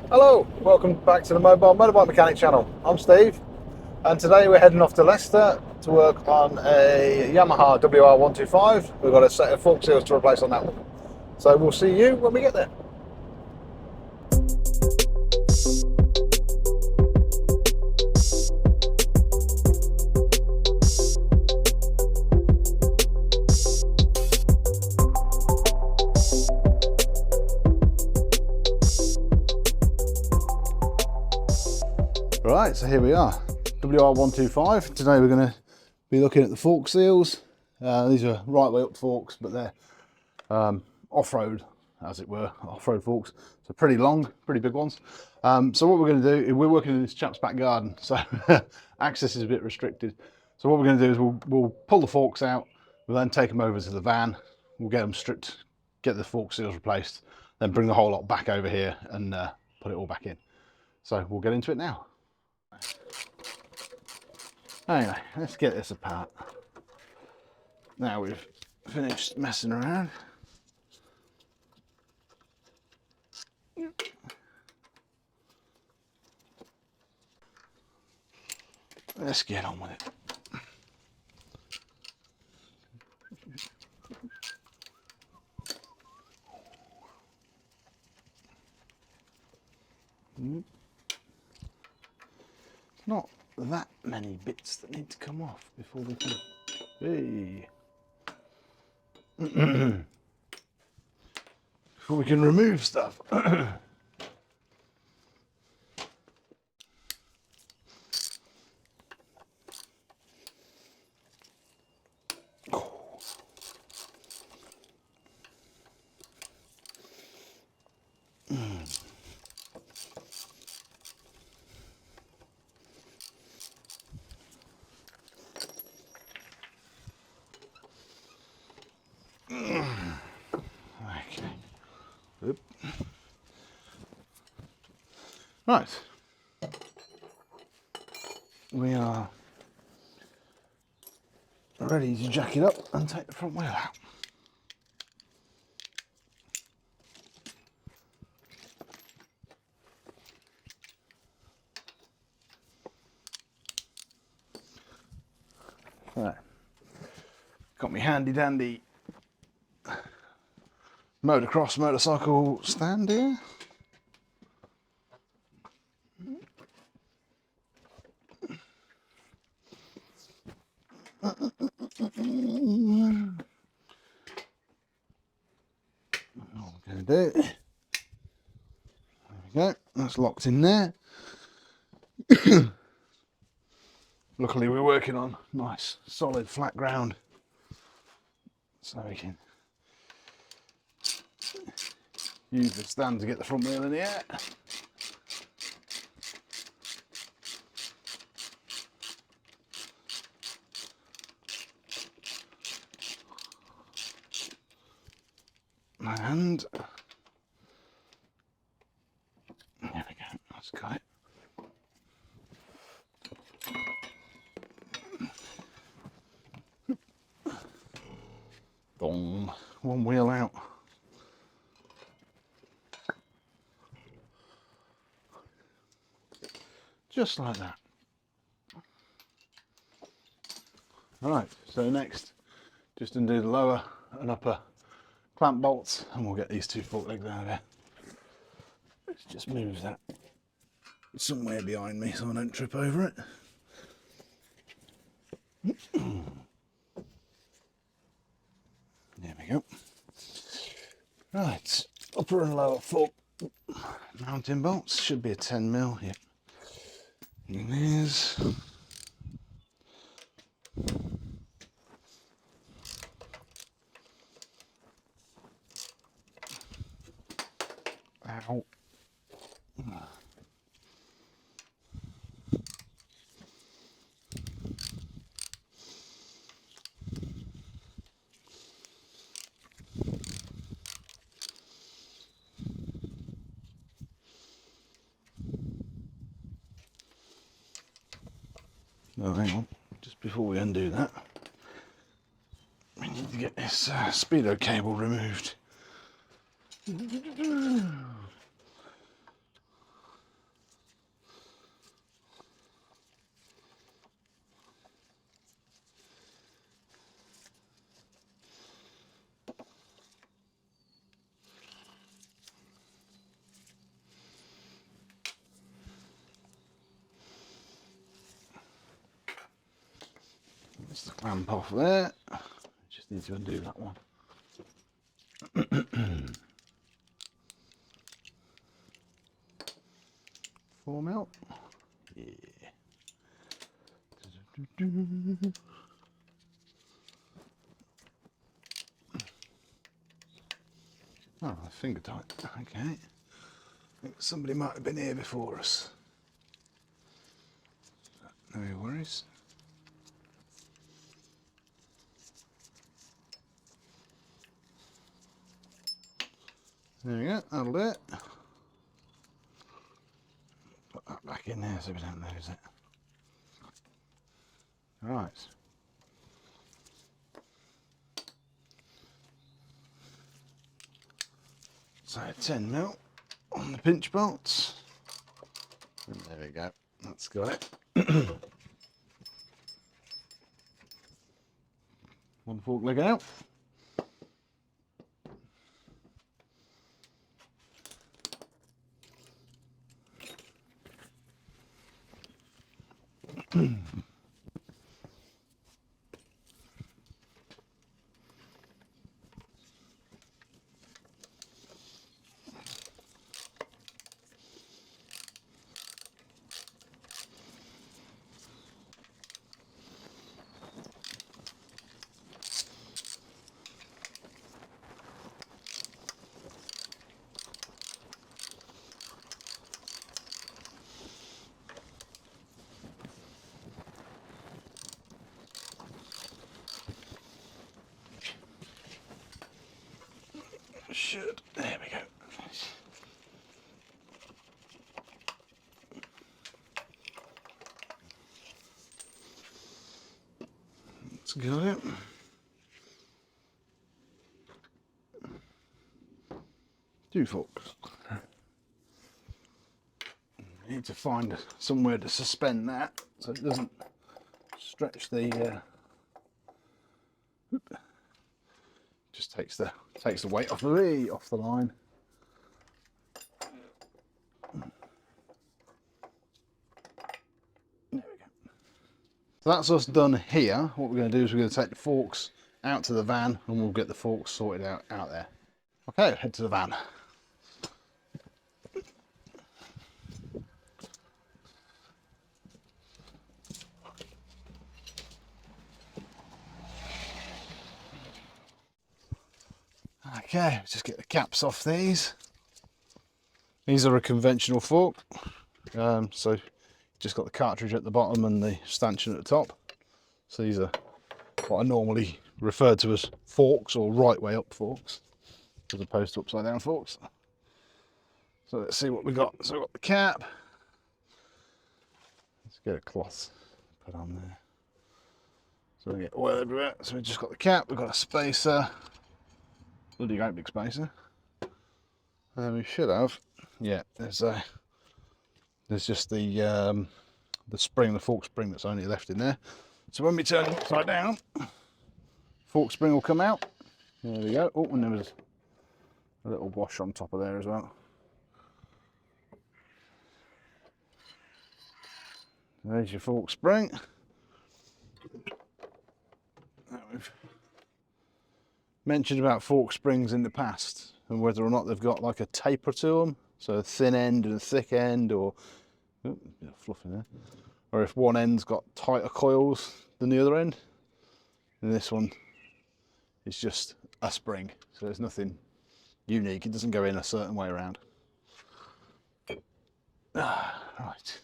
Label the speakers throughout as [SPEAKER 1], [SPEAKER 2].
[SPEAKER 1] Hello, welcome back to the Mobile Motorbike Mechanic channel. I'm Steve, and today we're heading off to Leicester to work on a Yamaha WR125. We've got a set of fork seals to replace on that one. So we'll see you when we get there. Right, so here we are, WR125. Today we're going to be looking at the fork seals. These are right way up forks, but they're off-road, as it were, off-road forks. So pretty long, pretty big ones. So what we're going to do, we're working in this chap's back garden, so access is a bit restricted. So what we're going to do is we'll pull the forks out, we'll then take them over to the van, we'll get them stripped, get the fork seals replaced, then bring the whole lot back over here and put it all back in. So we'll get into it now. Anyway, let's get this apart. Now we've finished messing around. Let's get on with it. Not that many bits that need to come off before we can. Hey. Before we can remove stuff. Okay. Oop. Right. We are ready to jack it up and take the front wheel out. Right. Got me handy dandy motocross motorcycle stand here. What we're going to do, there we go, that's locked in there. Luckily we're working on nice solid flat ground, so we can use the stand to get the front wheel in the air. And there we go, that's got it. Boom, one wheel out. Just like that. Alright, so next, just undo the lower and upper clamp bolts and we'll get these two fork legs out of there. Let's just move that somewhere behind me so I don't trip over it. There we go. Right, upper and lower fork mounting bolts, should be a 10mm, yep. And there's ow. Oh, hang on, just before we undo that, we need to get this speedo cable removed. That's the clamp off there. Just need to undo that one. 4mm. Yeah. Oh, finger tight. Okay. I think somebody might have been here before us. No worries. There we go, that'll do it. Put that back in there so we don't lose it. Right. So 10mm on the pinch bolts. And there we go, that's got it. One fork leg out. Should, there we go. That's got it. Two forks. Need to find somewhere to suspend that so it doesn't stretch the just takes the weight off the line. There we go. So that's us done here. What we're going to do is we're going to take the forks out to the van and we'll get the forks sorted out there. Okay, head to the van. Okay, just get the caps off these. These are a conventional fork, so just got the cartridge at the bottom and the stanchion at the top. So these are what I normally refer to as forks, or right way up forks, as opposed to upside down forks. So let's see what we got. So we've got the cap. Let's get a cloth put on there so we get oil everywhere. So we've just got the cap, we've got a spacer, bloody great big spacer, and then we should have, yeah, there's just the spring, the fork spring that's only left in there. So when we turn it upside down, fork spring will come out. There we go. Oh, and there was a little wash on top of there as well. There's your fork spring. Now we've mentioned about fork springs in the past and whether or not they've got like a taper to them, so a thin end and a thick end, or oh, a bit of fluff in there, or if one end's got tighter coils than the other end. And this one is just a spring, so there's nothing unique. It doesn't go in a certain way around. Right.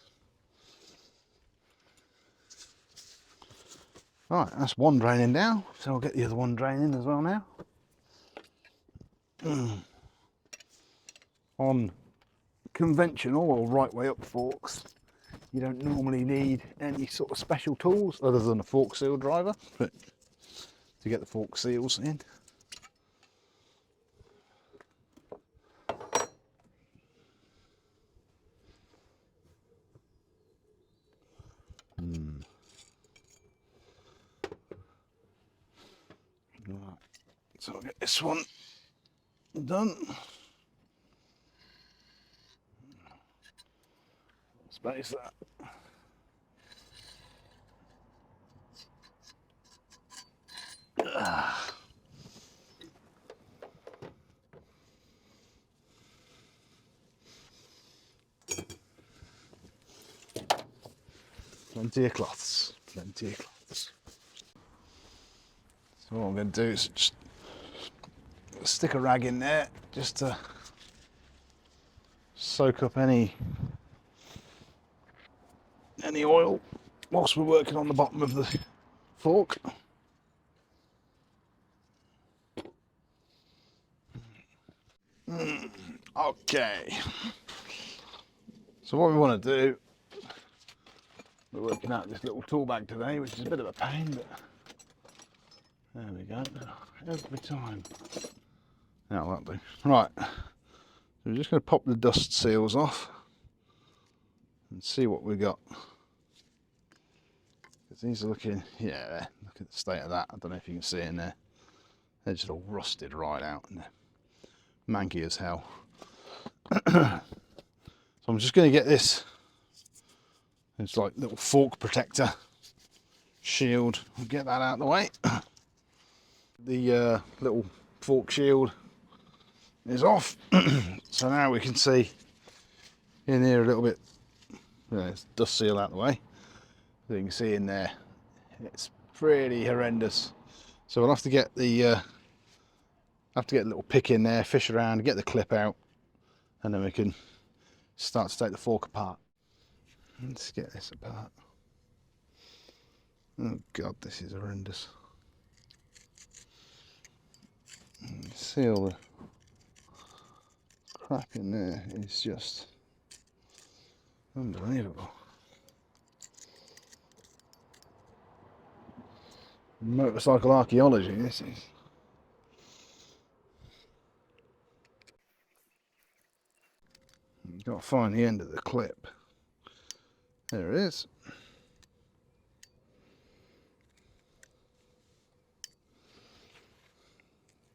[SPEAKER 1] Right, that's one draining down, so I'll get the other one draining as well now. On conventional or right way up forks, you don't normally need any sort of special tools other than a fork seal driver, but to get the fork seals in. Right. So I'll get this one done. Space that. Plenty of cloths, plenty of cloths. So what I'm going to do is just stick a rag in there just to soak up any oil whilst we're working on the bottom of the fork. Okay. So what we want to do, we're working out this little tool bag today, which is a bit of a pain, but there we go. Every time. Now that'll do. Right. So we're just going to pop the dust seals off and see what we got. Because these are looking, yeah, there. Look at the state of that. I don't know if you can see it in there. They're just all rusted right out and they're manky as hell. So I'm just going to get this. It's like little fork protector shield. We'll get that out of the way. The little fork shield is off. So now we can see in here a little bit. It's dust seal out the way. So you can see in there, it's pretty horrendous. So we'll have to get the little pick in there, fish around, get the clip out, and then we can start to take the fork apart. Let's get this apart. Oh God, this is horrendous. See all the crap in there is just unbelievable. Motorcycle archaeology, this is. You've got to find the end of the clip. There it is.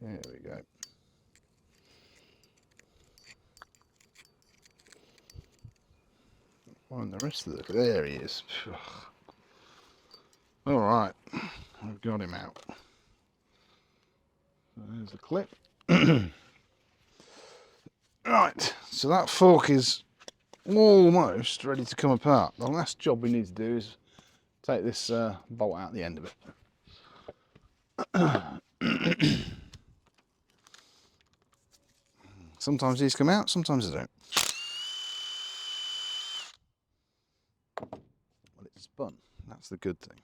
[SPEAKER 1] There we go. Find the rest of the. There he is. All right, I've got him out. So there's the clip. Right, so that fork is almost ready to come apart. The last job we need to do is take this bolt out the end of it. Sometimes these come out, sometimes they don't. Well, it's spun. That's the good thing.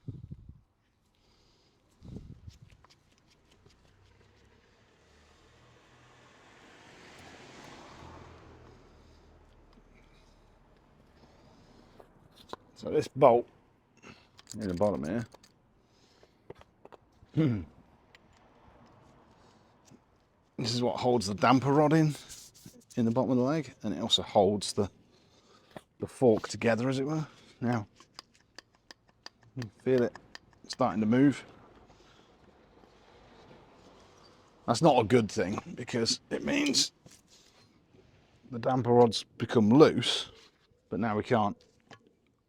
[SPEAKER 1] So this bolt in the bottom here, this is what holds the damper rod in the bottom of the leg, and it also holds the fork together, as it were. Now, you feel it starting to move. That's not a good thing because it means the damper rods become loose, but now we can't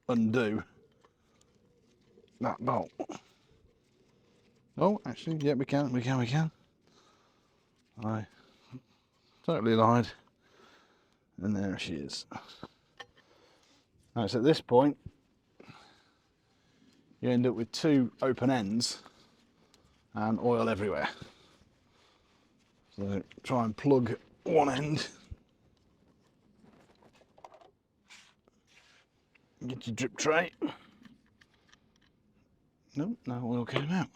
[SPEAKER 1] undo that bolt. Oh, actually, yeah, we can. I totally lied. And there she is. Now it's at this point you end up with two open ends and oil everywhere. So try and plug one end. Get your drip tray. No oil came out.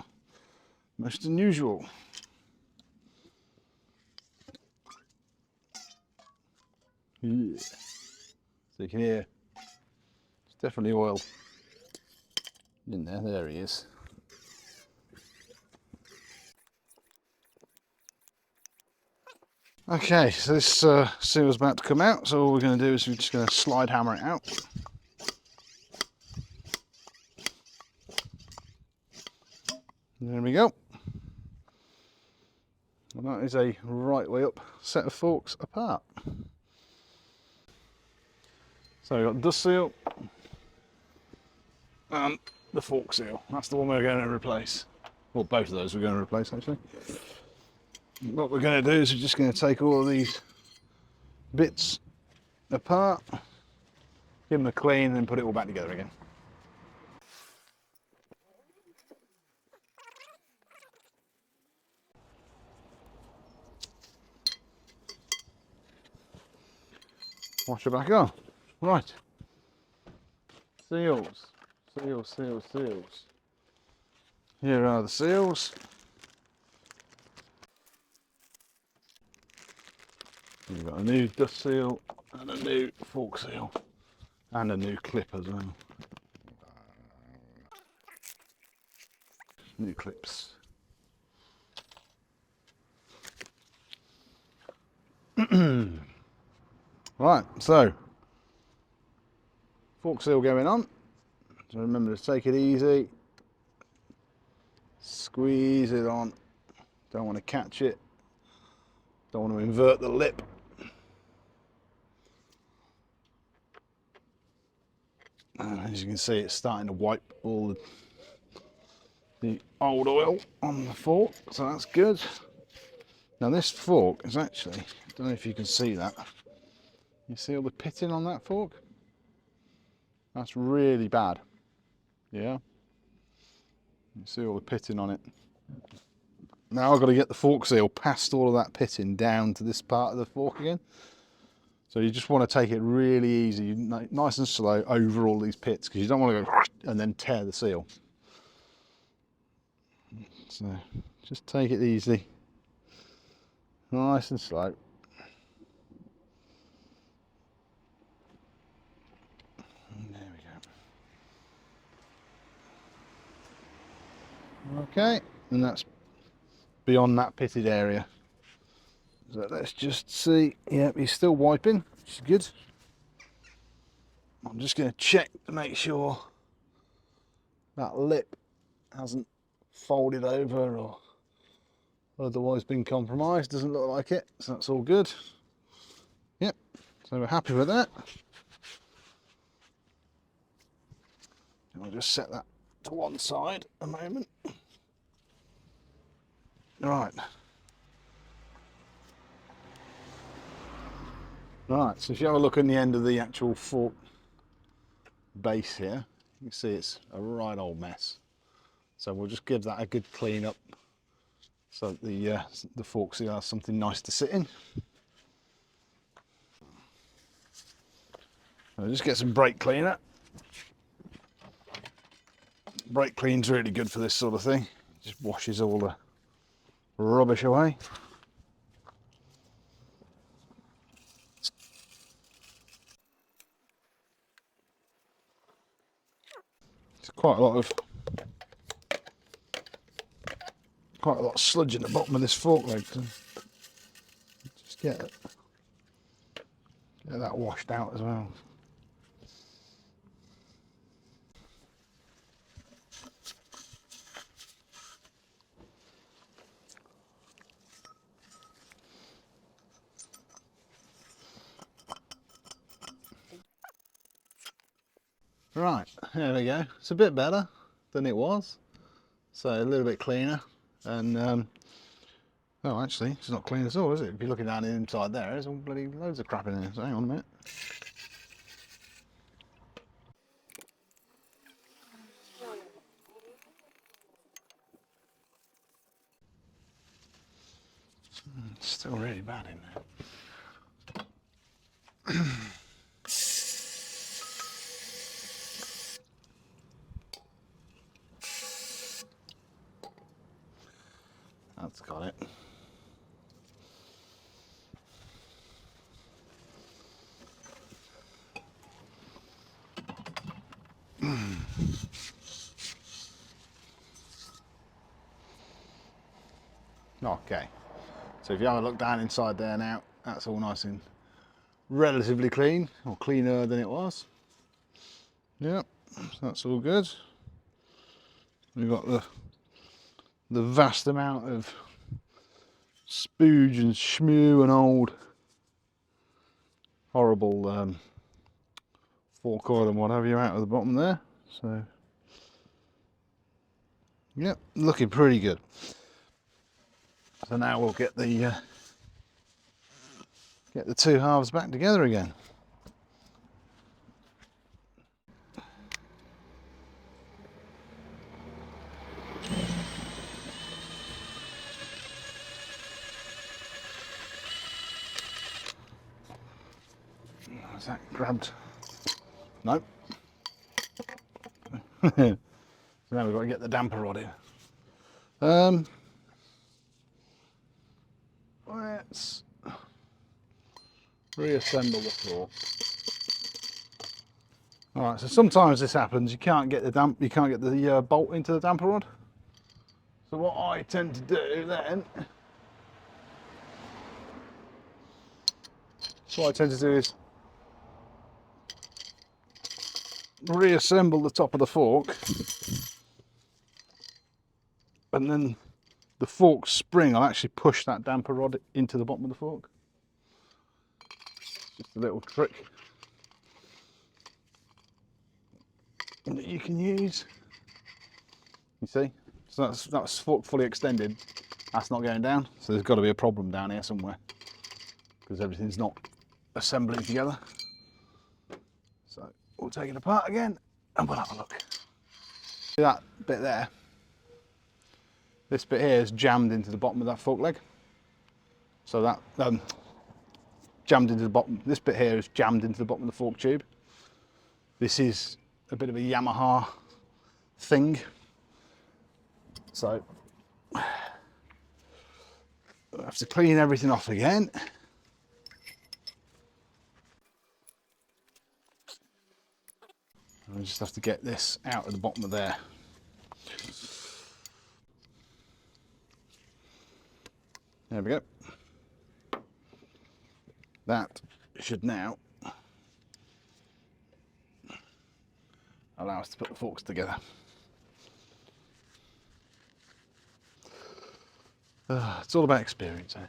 [SPEAKER 1] Most unusual. Yeah. So you can hear it's definitely oil in there. There he is. Okay, so this seal's about to come out, so all we're going to do is we're just going to slide hammer it out. There we go. And that is a right way up set of forks apart. So we've got dust seal and the fork seal. That's the one we're going to replace. Well, both of those we're going to replace actually. What we're going to do is we're just going to take all of these bits apart, give them a clean, and then put it all back together again. wash it back on. Right. Seals. Seals, seals, seals. Here are the seals. We've got a new dust seal and a new fork seal and a new clip as well. New clips. Right, so fork seal going on. So remember to take it easy. Squeeze it on. Don't want to catch it. Don't want to invert the lip. And as you can see, it's starting to wipe all the old oil on the fork, so that's good. Now this fork is actually, I don't know if you can see that. You see all the pitting on that fork? That's really bad. Yeah? You see all the pitting on it. Now I've got to get the fork seal past all of that pitting down to this part of the fork again. So you just want to take it really easy, nice and slow over all these pits, because you don't want to go and then tear the seal. So just take it easy, nice and slow. And there we go. Okay, and that's beyond that pitted area. So let's just see. Yep, he's still wiping, which is good. I'm just going to check to make sure that lip hasn't folded over or otherwise been compromised. Doesn't look like it, so that's all good. Yep, so we're happy with that. I'll just set that to one side a moment. Right. Right, so if you have a look in the end of the actual fork base here, you can see it's a right old mess. So we'll just give that a good clean up so that the fork seal has something nice to sit in. I'll just get some brake cleaner. Brake clean's really good for this sort of thing. It just washes all the rubbish away. It's quite a lot of sludge in the bottom of this fork leg. So just get that washed out as well. Right, there we go. It's a bit better than it was. So a little bit cleaner. And, oh, actually, it's not clean at all, is it? If you're looking down inside there, there's all bloody loads of crap in there. So hang on a minute. It's still really bad in there. That's got it. Okay, so if you have a look down inside there now, that's all nice and relatively clean, or cleaner than it was. Yep, so that's all good. We've got the vast amount of spooge and shmoo and old horrible fork oil and what have you out of the bottom there. So yep, looking pretty good. So now we'll get the two halves back together again. Is that grabbed? No. So now we've got to get the damper rod in. Let's reassemble the fork. All right, so sometimes this happens. You can't get the bolt into the damper rod. So what I tend to do then, is reassemble the top of the fork, and then the fork spring will actually push that damper rod into the bottom of the fork. Just a little trick that you can use. You see, so that's fork fully extended. That's not going down, so there's got to be a problem down here somewhere because everything's not assembling together. So we'll take it apart again and we'll have a look. See that bit there? This bit here is jammed into the bottom of that fork leg. So that jammed into the bottom. This bit here is jammed into the bottom of the fork tube. This is a bit of a Yamaha thing. So I have to clean everything off again. I just have to get this out of the bottom of there. There we go. That should now allow us to put the forks together. It's all about experience, eh?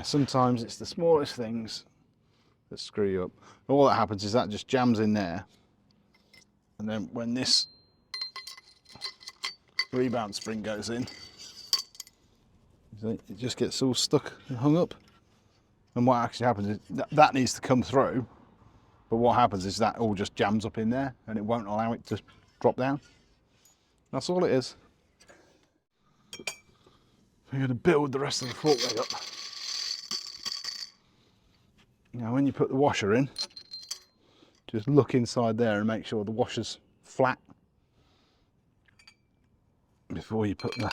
[SPEAKER 1] Sometimes it's the smallest things that screw you up. All that happens is that just jams in there, and then when this rebound spring goes in, it just gets all stuck and hung up. And what actually happens is that needs to come through, but what happens is that all just jams up in there and it won't allow it to drop down. That's all it is. We're going to build the rest of the fork leg up. Now when you put the washer in, just look inside there and make sure the washer's flat before you put the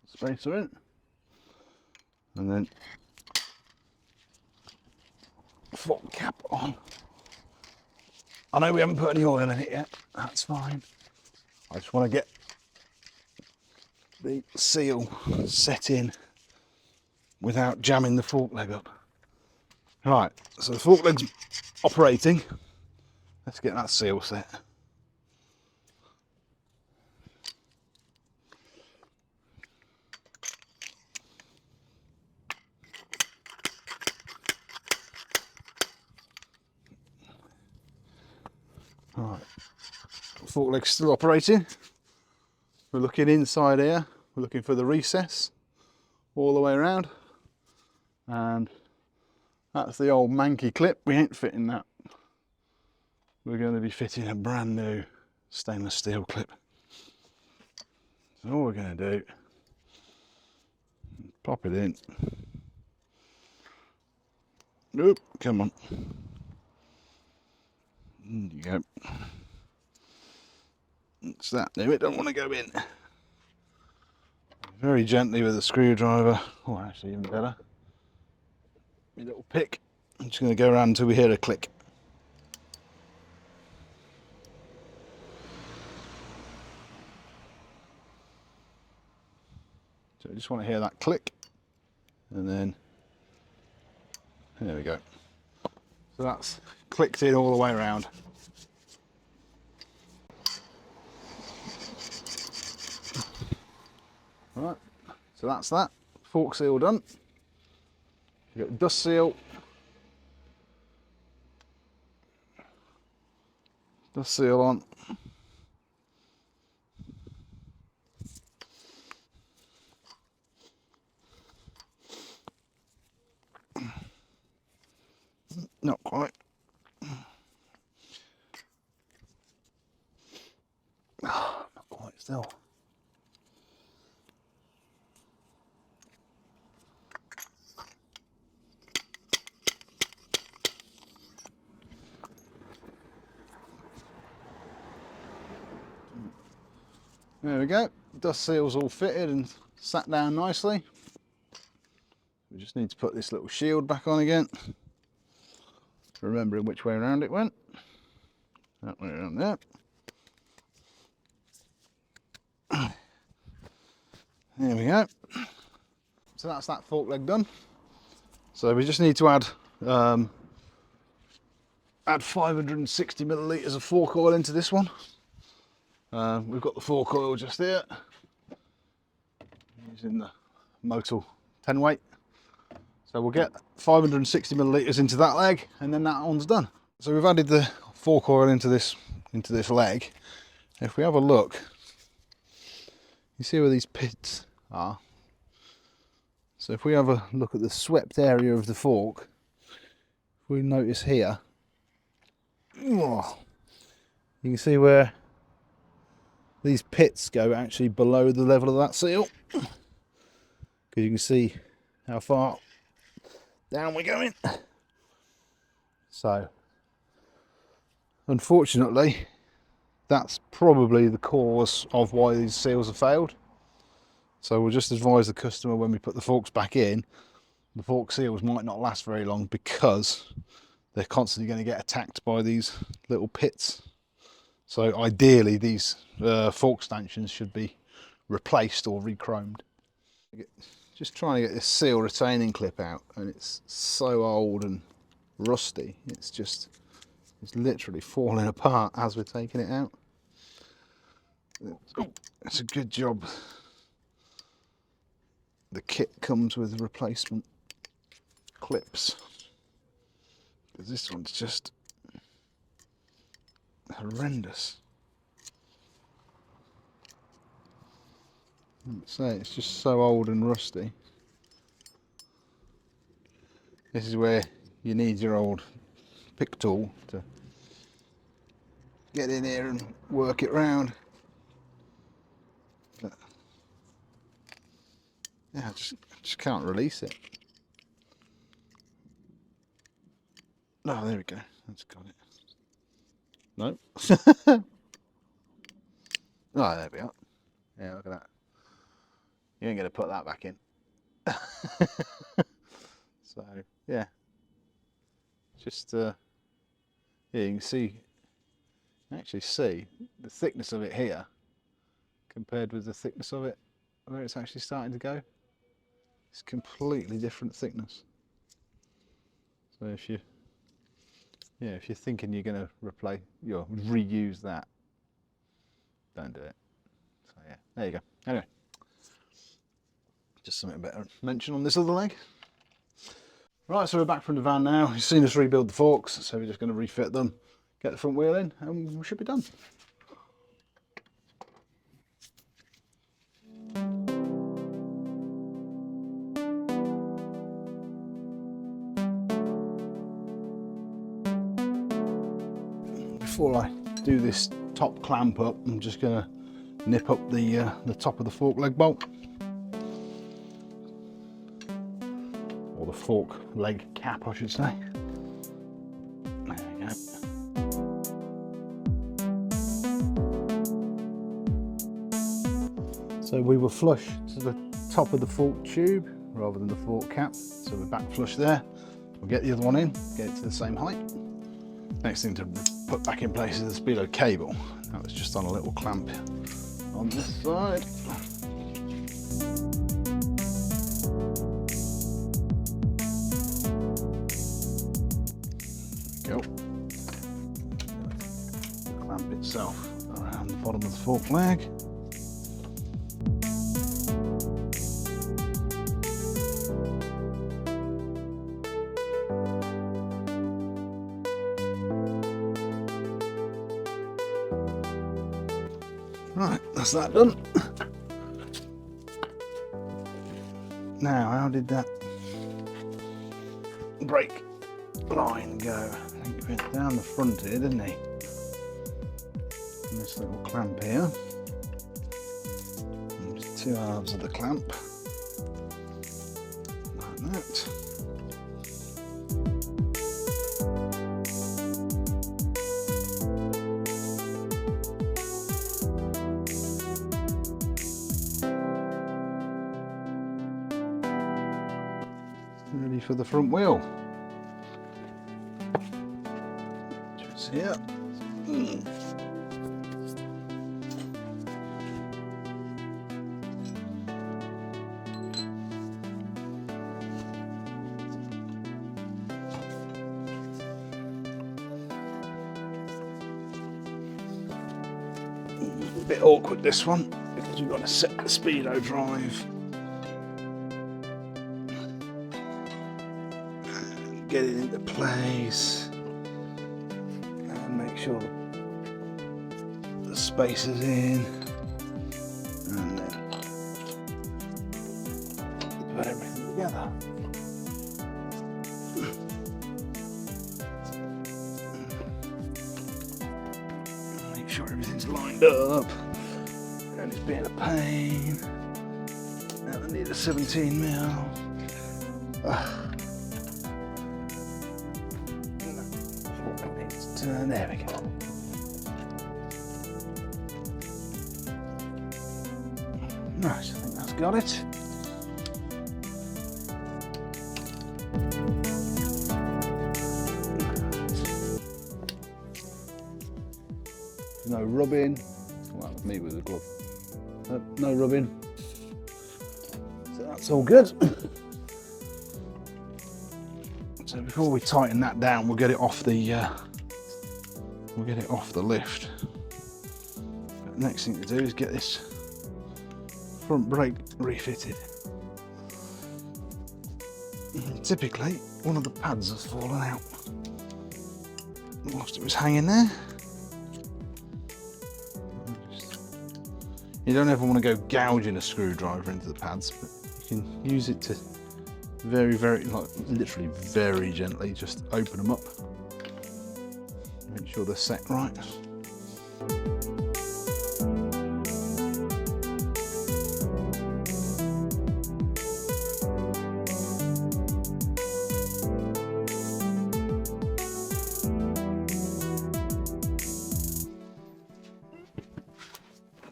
[SPEAKER 1] spacer in. And then fork cap on. I know we haven't put any oil in it yet, that's fine. I just want to get the seal set in without jamming the fork leg up. Right, so the fork leg's operating. Let's get that seal set. Right, fork leg's still operating. We're looking inside here. We're looking for the recess all the way around, and that's the old manky clip. We ain't fitting that. We're going to be fitting a brand new stainless steel clip. So all we're going to do, pop it in. Nope, come on. There you go. It's that new, it don't want to go in. Very gently with a screwdriver, or actually even better, a little pick. I'm just going to go around until we hear a click. So I just want to hear that click, and then there we go. So that's clicked in all the way around. Right, so that's that. Fork seal done. We've got the dust seal. Dust seal on. Not quite. Not quite still. There we go, dust seal's all fitted and sat down nicely. We just need to put this little shield back on again, remembering which way around it went. That way around there. There we go. So that's that fork leg done. So we just need to add 560 millilitres of fork oil into this one. We've got the fork oil just here, using the Motor 10 weight. So we'll get 560 millilitres into that leg, and then that one's done. So we've added the fork oil into this leg. If we have a look, you see where these pits are. So if we have a look at the swept area of the fork, if we notice here, you can see where these pits go actually below the level of that seal, because you can see how far down we're going. So unfortunately, that's probably the cause of why these seals have failed. So we'll just advise the customer when we put the forks back in, the fork seals might not last very long because they're constantly going to get attacked by these little pits. So ideally these fork stanchions should be replaced or re-chromed. Just trying to get this seal retaining clip out, and it's so old and rusty, it's literally falling apart as we're taking it out. It's a good job the kit comes with replacement clips, because this one's just horrendous. So it's just so old and rusty. This is where you need your old pick tool to get in here and work it round. But yeah, I just can't release it. Oh, there we go. That's got it. No. Oh, there we are. Yeah, look at that. You ain't going to put that back in. So, yeah. Just, yeah, you can actually see the thickness of it here compared with the thickness of it where it's actually starting to go. It's completely different thickness. So if you're thinking you're going to reuse that, don't do it. So yeah, there you go. Anyway, just something better to mention on this other leg. Right, so we're back from the van now. You've seen us rebuild the forks, so we're just going to refit them, get the front wheel in, and we should be done. Before I do this top clamp up, I'm just going to nip up the top of the fork leg bolt, or the fork leg cap I should say. There we go. So we were flush to the top of the fork tube rather than the fork cap, so we're back flush there. We'll get the other one in, get it to the same height. Next thing to put back in place is the speedo cable. That was just on a little clamp on this side. There we go. The clamp itself around the bottom of the fork leg. Right, that's that done. Now, how did that brake line go? I think it went down the front here, didn't he? And this little clamp here. And there's two halves of the clamp. Like that. ready for the front wheel. Just here. A bit awkward this one because you've got to set the speedo drive and get it into place and make sure the space is in, and then put everything together. Make sure everything's lined up, and it's being a pain. Now I need a 17mm. There we go. Right, I think that's got it. No rubbing. Well, me with a glove. No rubbing. So that's all good. So before we tighten that down, we'll get it off the lift. But the next thing to do is get this front brake refitted. Typically, one of the pads has fallen out whilst it was hanging there. You don't ever want to go gouging a screwdriver into the pads, but you can use it to literally very gently just open them up. Make sure they're set right.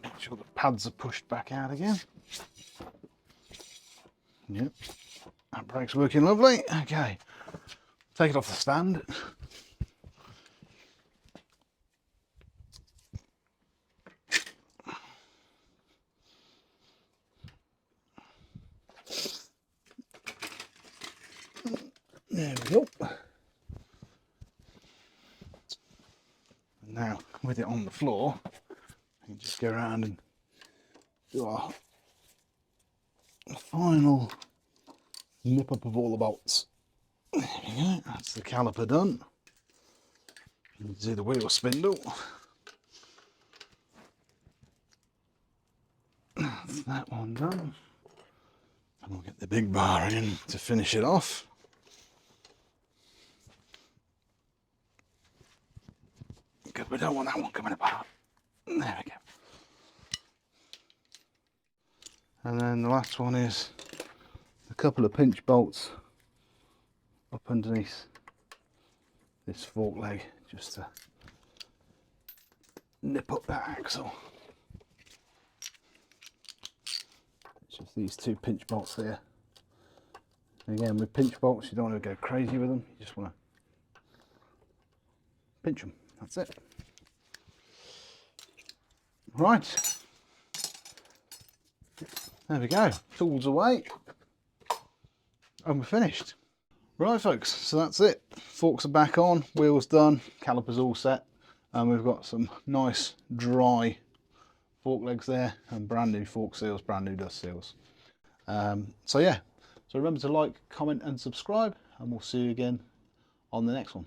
[SPEAKER 1] Make sure the pads are pushed back out again. Yep, that brake's working lovely. Okay, take it off the stand. There we go. Now, with it on the floor, we can just go around and do our final nip up of all the bolts. There we go, that's the caliper done. You can do the wheel spindle. That's that one done. And we'll get the big bar in to finish it off. Because we don't want that one coming apart. There we go. And then the last one is a couple of pinch bolts up underneath this fork leg, just to nip up that axle. It's just these two pinch bolts here. And again, with pinch bolts, you don't want to go crazy with them. You just want to pinch them. That's it. Right. There we go. Tools away. And we're finished. Right, folks. So that's it. Forks are back on. Wheels done. Calipers all set. And we've got some nice dry fork legs there, and brand new fork seals, brand new dust seals. So yeah. So remember to like, comment, and subscribe, and we'll see you again on the next one.